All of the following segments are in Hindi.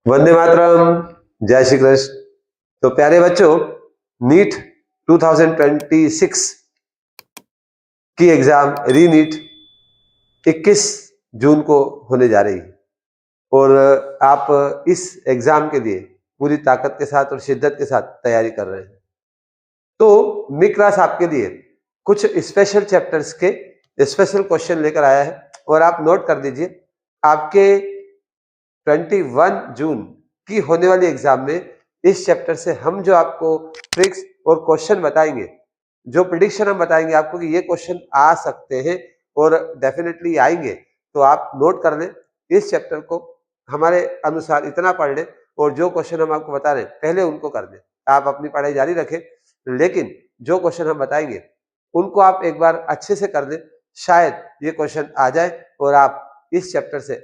वंदे मातरम, जय श्री कृष्ण। तो प्यारे बच्चों, नीट 2026 की एग्जाम रीनीट 21 जून को होने जा रही है और आप इस एग्जाम के लिए पूरी ताकत के साथ और शिद्दत के साथ तैयारी कर रहे हैं। तो मिड क्लास आपके लिए कुछ स्पेशल चैप्टर्स के स्पेशल क्वेश्चन लेकर आया है और आप नोट कर दीजिए, आपके 21 जून की होने वाली एग्जाम में इस चैप्टर से हम जो आपको ट्रिक्स और क्वेश्चन बताएंगे, जो प्रिडिक्शन हम बताएंगे आपको कि ये क्वेश्चन आ सकते हैं और डेफिनेटली आएंगे, तो आप नोट कर लें। इस चैप्टर को हमारे अनुसार इतना पढ़ लें और जो क्वेश्चन हम आपको बता रहे हैं पहले उनको कर दें। आप अपनी पढ़ाई जारी रखें, लेकिन जो क्वेश्चन हम बताएंगे उनको आप एक बार अच्छे से कर दें। शायद ये क्वेश्चन आ जाए और आप इस चैप्टर से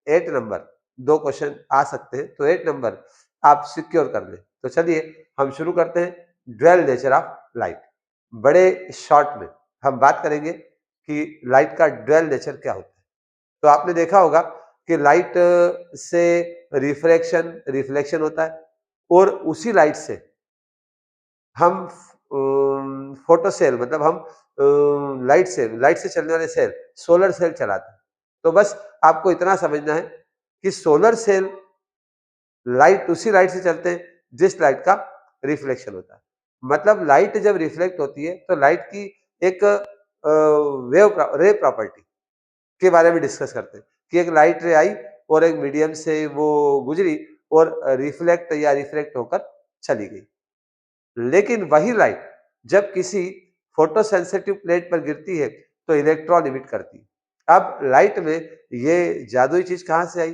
8 नंबर 2 क्वेश्चन आ सकते हैं, तो 8 नंबर आप सिक्योर कर लें। तो चलिए हम शुरू करते हैं। Dual nature of light. बड़े शॉर्ट में हम बात करेंगे कि लाइट का ड्वेल नेचर क्या होता है। तो आपने देखा होगा कि लाइट से रिफ्लेक्शन होता है और उसी लाइट से हम फोटो सेल, मतलब हम लाइट से चलने वाले सेल, सोलर सेल चलाते हैं। तो बस आपको इतना समझना है कि सोलर सेल लाइट उसी लाइट से चलते हैं जिस लाइट का रिफ्लेक्शन होता है। मतलब लाइट जब रिफ्लेक्ट होती है तो लाइट की एक रे प्रॉपर्टी के बारे में डिस्कस करते हैं कि एक लाइट रे आई और एक मीडियम से वो गुजरी और रिफ्लेक्ट या रिफ्रैक्ट होकर चली गई। लेकिन वही लाइट जब किसी फोटो सेंसिटिव प्लेट पर गिरती है तो इलेक्ट्रॉन इमिट करती है। अब लाइट में ये जादुई चीज कहां से आई?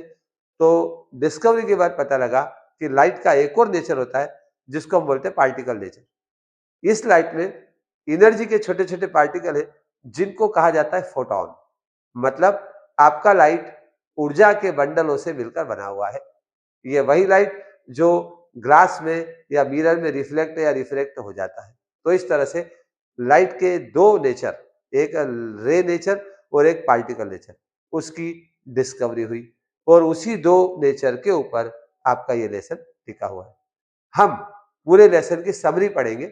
तो डिस्कवरी के बाद पता लगा कि लाइट का एक और नेचर होता है जिसको हम बोलते हैं पार्टिकल नेचर। इस लाइट में एनर्जी के छोटे छोटे पार्टिकल है जिनको कहा जाता है फोटॉन। मतलब आपका लाइट ऊर्जा के बंडलों से मिलकर बना हुआ है। ये वही लाइट जो ग्लास में या मिरर में रिफ्लेक्ट या रिफ्रैक्ट हो जाता है। तो इस तरह से लाइट के दो नेचर, एक रे नेचर और एक पार्टिकल नेचर, उसकी डिस्कवरी हुई और उसी दो नेचर के ऊपर आपका ये लेसन टिका हुआ है। हम पूरे लेसन की समरी पढ़ेंगे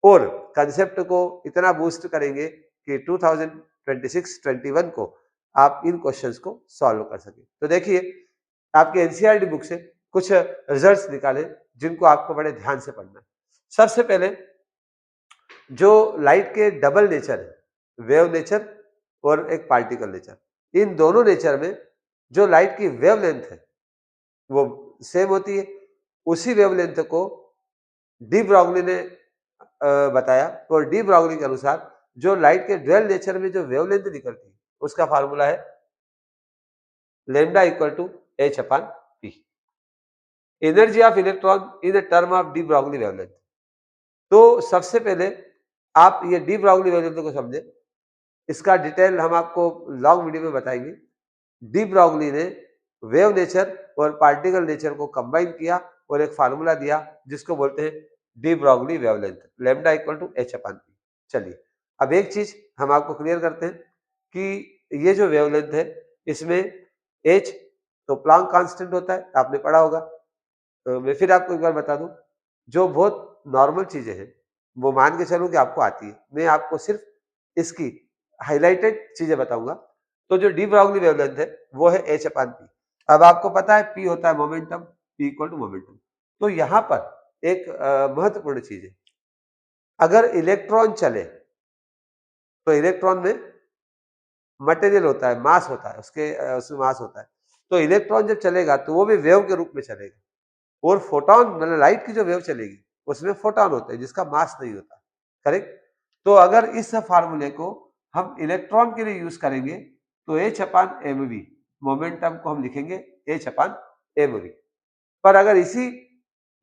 और कंसेप्ट को इतना बूस्ट करेंगे कि 2026-21 को आप इन क्वेश्चंस को सॉल्व कर सकें। तो देखिए, आपके एनसीईआरटी बुक से कुछ रिजल्ट्स निकाले जिनको आपको बड़े ध्यान से पढ़ना है। सबसे पहले जो लाइट के डबल नेचर है, वेव नेचर और एक पार्टिकल नेचर, इन दोनों नेचर में जो लाइट की वेवलेंथ है वो सेम होती है। उसी वेवलेंथ को डी ब्रॉगली ने बताया और डी ब्रॉगली के अनुसार जो लाइट के ड्वेल नेचर में जो वेवलेंथ निकलती है उसका फार्मूला है lambda equal to H upon P, energy of electron in the term of de Broglie wavelength. तो सबसे पहले आप ये डी ब्रॉगली वेवलेंथ को समझे, इसका डिटेल हम आपको लॉन्ग वीडियो में बताएंगे। डी ब्रॉगली ने वेव नेचर और पार्टिकल नेचर को कंबाइन किया और एक फार्मूला दिया जिसको बोलते हैं de Broglie wavelength, lambda equal to H upon P. चलिए अब एक चीज हम आपको क्लियर करते हैं कि ये जो वेवलेंथ है इसमें एच तो प्लांक कांस्टेंट होता है, आपने पढ़ा होगा। तो मैं फिर आपको एक बार बता दूं, जो बहुत नॉर्मल चीजें हैं वो मान के चलो कि आपको आती है, मैं आपको सिर्फ इसकी हाईलाइटेड चीजें बताऊंगा। तो जो डी ब्रॉगली वेवलेंथ है वो है एच अपान पी। अब आपको पता है पी होता है momentum, P equal to momentum. तो यहां पर एक महत्वपूर्ण चीज है, अगर इलेक्ट्रॉन चले तो इलेक्ट्रॉन में मटेरियल होता है, मास होता है, उसमें मास होता है। तो इलेक्ट्रॉन जब चलेगा तो वो भी वेव के रूप में चलेगा और फोटॉन मतलब लाइट की जो वेव चलेगी उसमें फोटॉन होता है जिसका मास नहीं होता। करेक्ट? तो अगर इस फार्मूले को हम इलेक्ट्रॉन के लिए यूज करेंगे तो H upon M V, momentum को हम लिखेंगे एच अपान एम वी। पर अगर इसी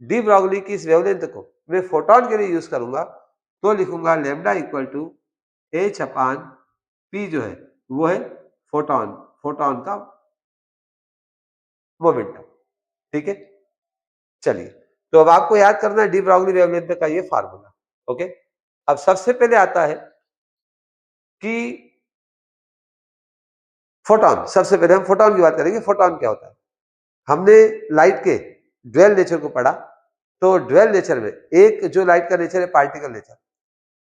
डी ब्रॉगली की इस वेवलेंथ को मैं फोटॉन के लिए यूज करूंगा तो लिखूंगा lambda equal to H upon P, जो है वो है फोटॉन, फोटॉन का मोमेंटम। ठीक है, चलिए तो अब आपको याद करना है डी ब्रॉगली वेवलेंथ का ये फार्मूला। ओके, अब सबसे पहले आता है कि फोटॉन। सबसे पहले हम फोटॉन की बात करेंगे, फोटॉन क्या होता है। हमने लाइट के ड्वेल नेचर को पढ़ा, तो ड्वेल नेचर में एक जो लाइट का नेचर है पार्टिकल नेचर,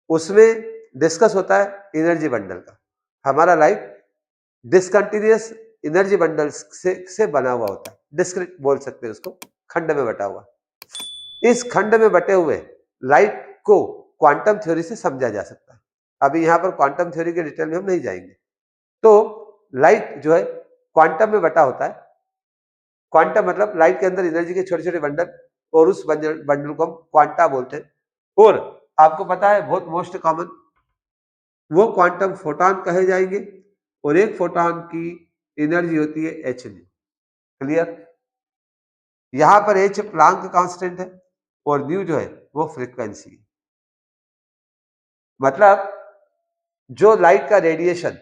उसमें डिस्कस होता है एनर्जी बंडल का। हमारा लाइट डिसकंटिन्यूअस एनर्जी बंडल से बना हुआ होता है, डिस्क्रीट बोल सकते हैं उसको, खंड में बटा हुआ। इस खंड में बटे हुए लाइट को क्वांटम थ्योरी से समझा जा सकता है। अभी यहां पर क्वांटम थ्योरी के डिटेल में हम नहीं जाएंगे। तो लाइट जो है क्वांटम में बटा होता है। क्वांटम मतलब लाइट के अंदर एनर्जी के छोटे छोटे बंडल, और उस बंडल को हम क्वांटा बोलते हैं। और आपको पता है बहुत मोस्ट कॉमन, वो क्वांटम फोटॉन कहे जाएंगे, और एक फोटॉन की एनर्जी होती है एच न्यू। क्लियर? यहां पर एच प्लांक कांस्टेंट है और न्यू जो है वो फ्रीक्वेंसी है। मतलब जो लाइट का रेडिएशन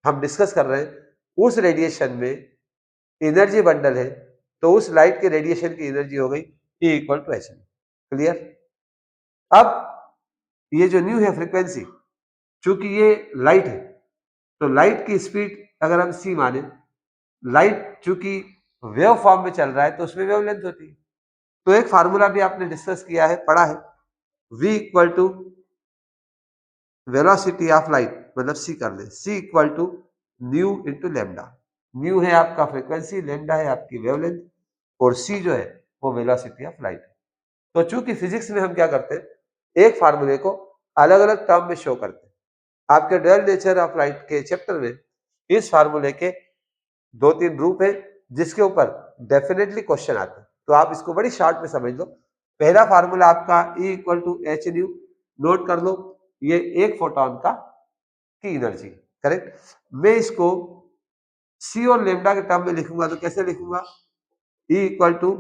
हम डिस्कस कर रहे हैं, उस रेडिएशन में एनर्जी बंडल है, तो उस लाइट के रेडिएशन की एनर्जी हो गई E equal to H. Clear? अब ये जो न्यू है फ्रीक्वेंसी, चूंकि ये लाइट है, तो लाइट की स्पीड अगर हम c माने, लाइट चूंकि वेव फॉर्म में चल रहा है तो उसमें वेवलेंथ होती है। तो एक फार्मूला भी आपने डिस्कस किया है, पढ़ा है, v equal to velocity of light, मतलब c कर ले, c equal to nu into lambda. Nu है आपका फ्रीक्वेंसी, लेमडा है आपकी वेवलेंथ, और c जो है वो वेलोसिटी ऑफ लाइट है। तो चूंकि फिजिक्स में हम क्या करते हैं, एक फार्मूले को अलग अलग टर्म में शो करते हैं। आपके ड्यूअल नेचर ऑफ लाइट के चैप्टर में इस फार्मूले के 2-3 रूप है, जिसके ऊपर डेफिनेटली क्वेश्चन आते हैं। तो आप इसको बड़ी शॉर्ट में समझ लो। पहला फार्मूला आपका E equal to H nu, note कर लो, ये एक फोटोन का की एनर्जी। करेक्ट? मैं इसको C और लेमडा के टर्म में लिखूंगा, तो कैसे लिखूंगा? E equal to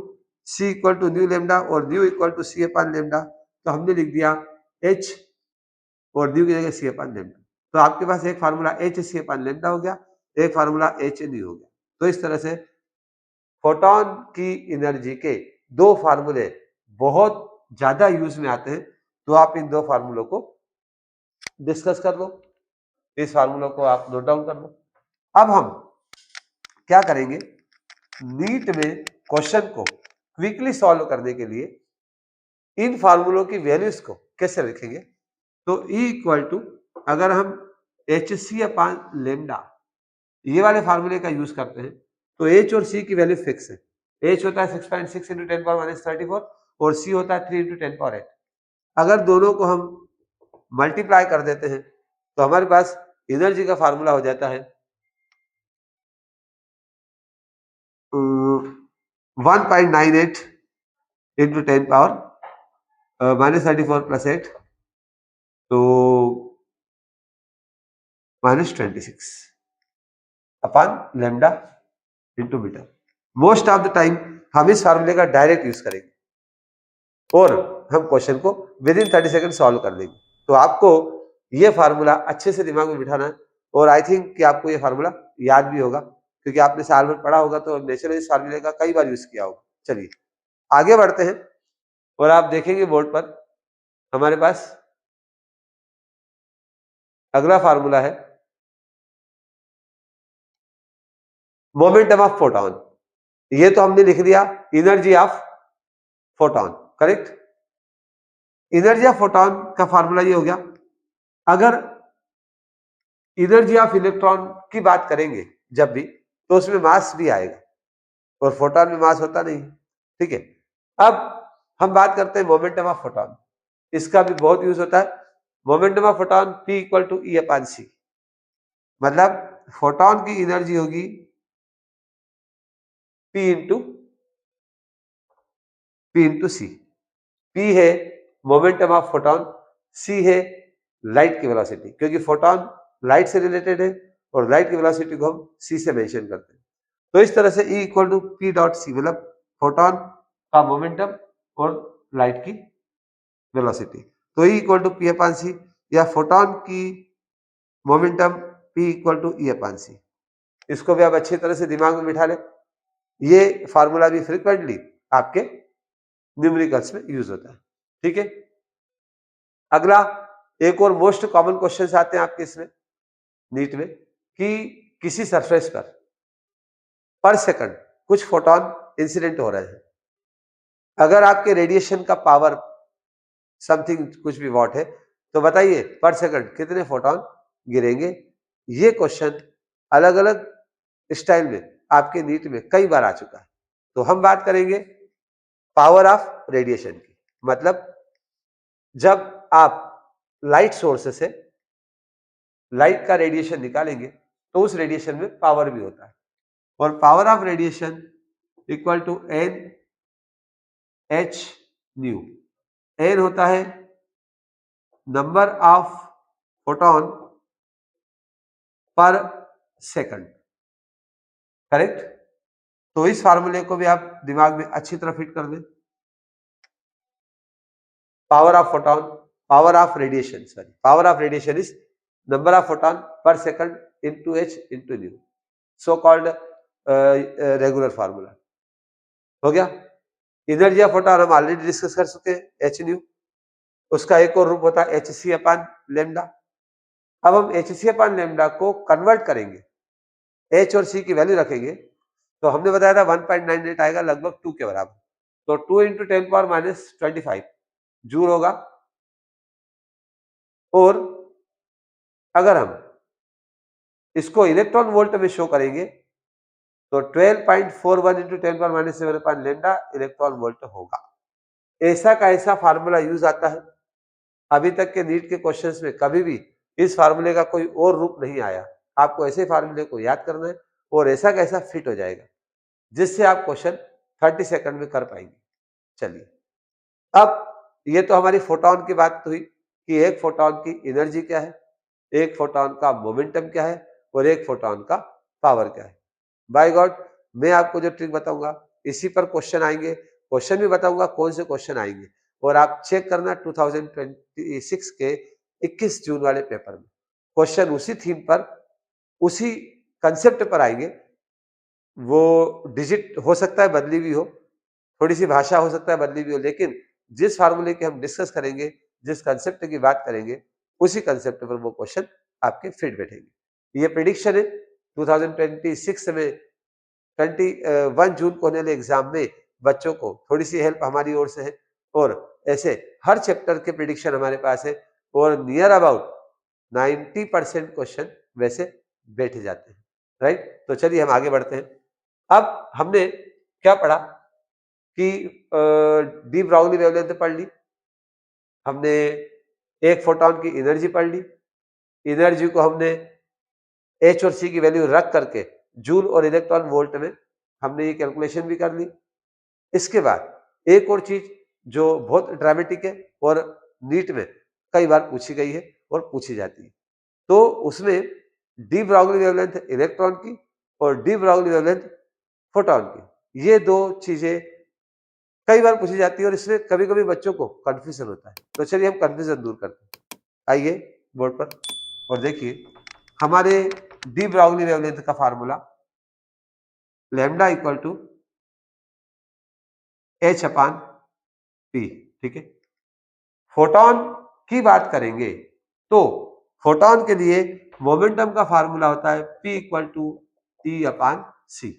C equal to nu lambda, और nu equal to C upon lambda. तो हमने लिख दिया H और न्यू की जगह C अपॉन लेमडा। तो आपके पास एक formula H C upon lambda हो गया, एक फार्मूला H न्यू हो गया। तो इस तरह से फोटोन की एनर्जी के दो फार्मूले बहुत ज्यादा यूज में आते हैं। तो आप इन दो फार्मूलों को डिस्कस कर लो, इस फार्मूलों को आप नोट डाउन कर लो। अब हम क्या करेंगे, नीट में क्वेश्चन को क्विकली सॉल्व करने के लिए इन फार्मूलों की वैल्यूज को कैसे लिखेंगे। तो E इक्वल टू, अगर हम एच सी अपॉन लेमडा ये वाले फार्मूले का यूज करते हैं, तो H और C की वैल्यू फिक्स है। H होता है 6.6 इंटू 10 पावर माइनस 34 और C होता है 3 इंटू 10 पावर 8। अगर दोनों को हम मल्टीप्लाई कर देते हैं तो हमारे पास एनर्जी का फार्मूला हो जाता है 1.98 इंटू 10 पावर माइनस 34 प्लस 8, तो minus 26 upon lambda into metre. Most of the time हम इस फार्मूले का डायरेक्ट यूज करेंगे और हम क्वेश्चन को विद इन 30 सेकंड सॉल्व कर लेंगे। तो आपको ये फार्मूला अच्छे से दिमाग में बिठाना है, और आई थिंक कि आपको ये फार्मूला याद भी होगा, क्योंकि आपने साल भर पढ़ा होगा, तो नेचुरली इस फार्मूले का कई बार यूज किया होगा। चलिए आगे बढ़ते हैं, और आप देखेंगे बोर्ड पर हमारे पास अगला फार्मूला है मोमेंटम ऑफ फोटोन। ये तो हमने लिख दिया energy of photon. Correct? Energy of photon का फार्मूला ये हो गया। अगर एनर्जी ऑफ इलेक्ट्रॉन की बात करेंगे जब भी, तो उसमें मास भी आएगा, और फोटोन में मास होता नहीं। ठीक है? अब हम बात करते हैं मोमेंटम ऑफ फोटोन। इसका भी बहुत यूज होता है। Momentum of photon P equal to E upon C। मतलब फोटोन की एनर्जी होगी P इंटू C। P है मोमेंटम ऑफ फोटोन, C है लाइट की वेलोसिटी, क्योंकि फोटोन लाइट से रिलेटेड है और लाइट की वेलोसिटी को हम C से मेंशन करते हैं। तो इस तरह से E equal to P dot C, मतलब फोटोन का मोमेंटम और लाइट की वेलोसिटी। तो E equal to P upon C, या फोटोन की momentum P equal to E upon C। इसको भी आप अच्छी तरह से दिमाग में बिठा ले। ये फार्मूला भी फ्रीक्वेंटली आपके न्यूमेरिकल्स में यूज होता है। ठीक है? अगला एक और मोस्ट कॉमन क्वेश्चन आते हैं आपके इसमें नीट में, कि किसी सरफेस पर सेकंड कुछ फोटोन इंसिडेंट हो रहे हैं। अगर आपके रेडिएशन का पावर समथिंग कुछ भी वॉट है, तो बताइए पर सेकंड कितने फोटोन गिरेंगे। ये क्वेश्चन अलग अलग स्टाइल में आपके नीट में कई बार आ चुका है। तो हम बात करेंगे पावर ऑफ रेडिएशन की। मतलब जब आप लाइट सोर्स से लाइट का रेडिएशन निकालेंगे तो उस रेडिएशन में पावर भी होता है, और power of radiation equal to N H nu. N होता है number of photon per second, correct. तो इस फार्मूले को भी आप दिमाग में अच्छी तरह फिट कर दें। Power of photon, power of radiation, sorry, power of radiation is number of photon per second into H into nu, so called regular formula. हो गया। एनर्जी ऑफ फोटोन हम ऑलरेडी डिस्कस कर चुके हैं, एच न्यू। उसका एक और रूप होता है एच सी अपान लेमडा। अब हम एच सी अपान लेमडा को कन्वर्ट करेंगे, एच और सी की वैल्यू रखेंगे, तो हमने बताया था 1.98 आएगा, लगभग 2 के बराबर। तो 2 इंटू 10 पावर माइनस 25 जूल होगा। और अगर हम इसको इलेक्ट्रॉन वोल्ट में शो करेंगे तो 12.41 इंटू 10 पावर माइनस 7 अपान लेमडा इलेक्ट्रॉन वोल्ट होगा। ऐसा का ऐसा फार्मूला यूज आता है। अभी तक के नीट के क्वेश्चंस में कभी भी इस फार्मूले का कोई और रूप नहीं आया। आपको ऐसे फार्मूले को याद करना है और ऐसा कैसा फिट हो जाएगा, जिससे आप क्वेश्चन 30 सेकंड में कर पाएंगे। चलिए, अब ये तो हमारी फोटोन की बात हुई कि एक फोटोन की एनर्जी क्या है, एक फोटोन का मोमेंटम क्या है, और एक फोटोन का पावर क्या है। बाय गॉड, मैं आपको जो ट्रिक बताऊंगा इसी पर क्वेश्चन आएंगे। क्वेश्चन भी बताऊंगा कौन से क्वेश्चन आएंगे, और आप चेक करना 2026 के 21 जून वाले पेपर में क्वेश्चन उसी थीम पर, उसी कंसेप्ट पर आएंगे। वो डिजिट हो सकता है बदली भी हो, थोड़ी सी भाषा हो सकता है बदली भी हो, लेकिन जिस फार्मूले के हम डिस्कस करेंगे, जिस कंसेप्ट की बात करेंगे, उसी कंसेप्ट पर वो क्वेश्चन आपके फिट बैठेंगे। ये प्रिडिक्शन है 2026 में 21 जून को होने वाले एग्जाम में बच्चों को थोड़ी सी हेल्प हमारी ओर से है, और ऐसे हर चैप्टर के प्रिडिक्शन हमारे पास है, और नियर अबाउट 90% क्वेश्चन वैसे बैठ जाते हैं, राइट। तो चलिए हम आगे बढ़ते हैं। अब हमने क्या पढ़ा कि डी ब्राउनी वेवलेंथ पढ़ ली हमने, एक फोटोन की एनर्जी पढ़ ली, एनर्जी को हमने एच और सी की वैल्यू रख करके जूल और इलेक्ट्रॉन वोल्ट में हमने ये कैलकुलेशन भी कर ली। इसके बाद एक और चीज जो बहुत ड्रामेटिक है और नीट में कई बार पूछी गई है और पूछी जाती है, तो उसमें डी ब्राउनी वेवलेंथ इलेक्ट्रॉन की और डी ब्राउनी वेवलेंथ फोटोन की, ये दो चीजें कई बार पूछी जाती है, और इसमें कभी कभी बच्चों को कंफ्यूजन होता है। तो चलिए हम कंफ्यूजन दूर करते हैं। आइए बोर्ड पर और देखिए, हमारे डी ब्राउनी वेवलेंथ का formula lambda equal to H upon P, ठीक है। फोटोन की बात करेंगे तो फोटोन के लिए मोमेंटम का फार्मूला होता है P इक्वल टू ई अपान सी।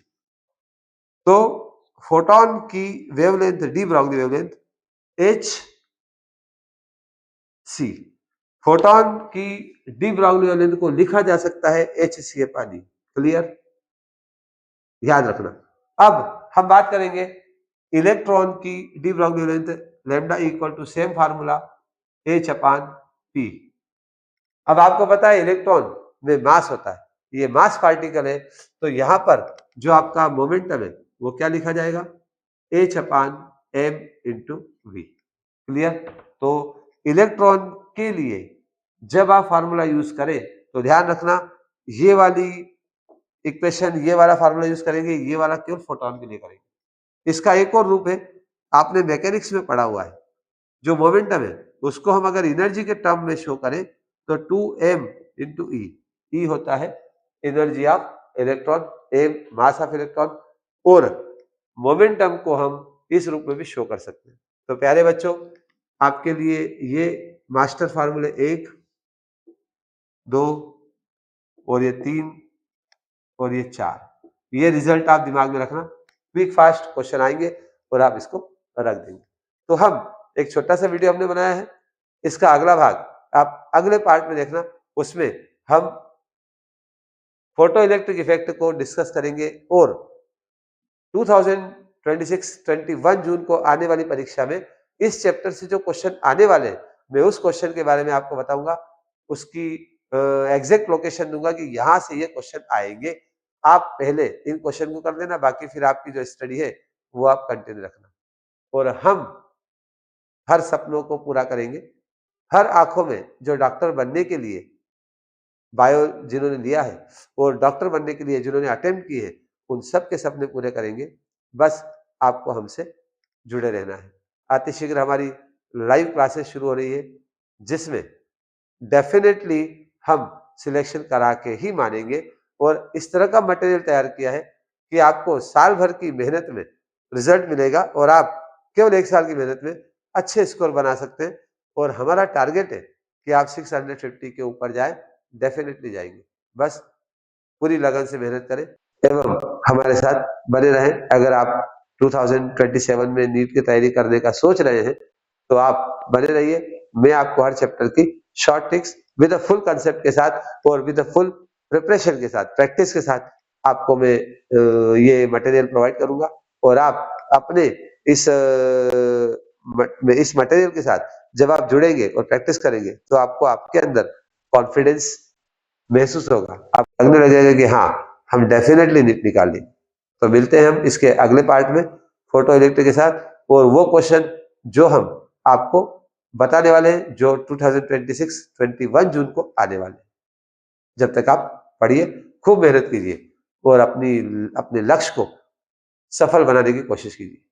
तो फोटोन की wavelength, de Broglie wavelength H C, photon की डी ब्राउनी वेवलेंथ को लिखा जा सकता है एच सी अपान ई। क्लियर, याद रखना। अब हम बात करेंगे इलेक्ट्रॉन की de Broglie wavelength, lambda equal to same formula H upon P. अब आपको पता है इलेक्ट्रॉन में मास होता है, ये मास पार्टिकल है, तो यहां पर जो आपका मोमेंटम है वो क्या लिखा जाएगा, H upon M into V. Clear. तो इलेक्ट्रॉन के लिए जब आप फार्मूला यूज करें तो ध्यान रखना ये वाली इक्वेशन, ये वाला फार्मूला यूज करेंगे, ये वाला केवल फोटोन के लिए करेंगे। इसका एक और रूप है, आपने मैकेनिक्स में पढ़ा हुआ है, जो मोमेंटम है उसको हम अगर एनर्जी के टर्म में शो करें तो 2m इंटू ई, ई होता है energy of electron, M mass of electron, और मोमेंटम को हम इस रूप में भी शो कर सकते हैं। तो प्यारे बच्चों, आपके लिए ये मास्टर फार्मूले 1, 2 और ये 3 और ये 4, ये रिजल्ट आप दिमाग में रखना। क्विक फास्ट क्वेश्चन आएंगे और आप इसको रख देंगे। तो हम एक छोटा सा वीडियो हमने बनाया है, इसका अगला भाग आप अगले पार्ट में देखना, उसमें हम फोटो इलेक्ट्रिक इफेक्ट को डिस्कस करेंगे और 2026-21 जून को आने वाली परीक्षा में इस चैप्टर से जो क्वेश्चन आने वाले हैं, मैं उस क्वेश्चन के बारे में आपको बताऊंगा, उसकी एग्जैक्ट लोकेशन दूंगा कि यहाँ से ये क्वेश्चन आएंगे। आप पहले इन क्वेश्चन को कर लेना, बाकी फिर आपकी जो स्टडी है वो आप कंटिन्यू रखना। और हम हर सपनों को पूरा करेंगे, हर आंखों में जो डॉक्टर बनने के लिए बायो जिन्होंने लिया है और डॉक्टर बनने के लिए जिन्होंने अटेम्प्ट किए हैं, उन सब के सपने पूरे करेंगे। बस आपको हमसे जुड़े रहना है। अति शीघ्र हमारी लाइव क्लासेस शुरू हो रही है, जिसमें डेफिनेटली हम सिलेक्शन करा के ही मानेंगे और इस तरह का मटेरियल तैयार किया है कि आपको साल भर की मेहनत में रिजल्ट मिलेगा और आप केवल 1 साल की मेहनत में अच्छे स्कोर बना सकते हैं। और हमारा टारगेट है कि आप 650 के ऊपर जाए, डेफिनेटली जाएंगे। बस पूरी लगन से मेहनत करें एवं हमारे साथ बने रहें। अगर आप 2027 में नीट की तैयारी करने का सोच रहे हैं तो आप बने रहिए। मैं आपको हर चैप्टर की short tricks with a full concept के साथ और विद अ फुल प्रिपरेशन के साथ, प्रैक्टिस के साथ आपको मैं ये मटेरियल प्रोवाइड करूंगा और आप अपने इस मटेरियल के साथ जब आप जुड़ेंगे और प्रैक्टिस करेंगे तो आपको आपके अंदर कॉन्फिडेंस महसूस होगा। आप लगने लगेगा कि हाँ, हम डेफिनेटली निकाल लेंगे। तो मिलते हैं हम इसके अगले पार्ट में फोटो इलेक्ट्रिक के साथ और वो क्वेश्चन जो हम आपको बताने वाले हैं, जो 2026-21 जून को आने वाले हैं। जब तक आप पढ़िए, खूब मेहनत कीजिए और अपने लक्ष्य को सफल बनाने की कोशिश कीजिए।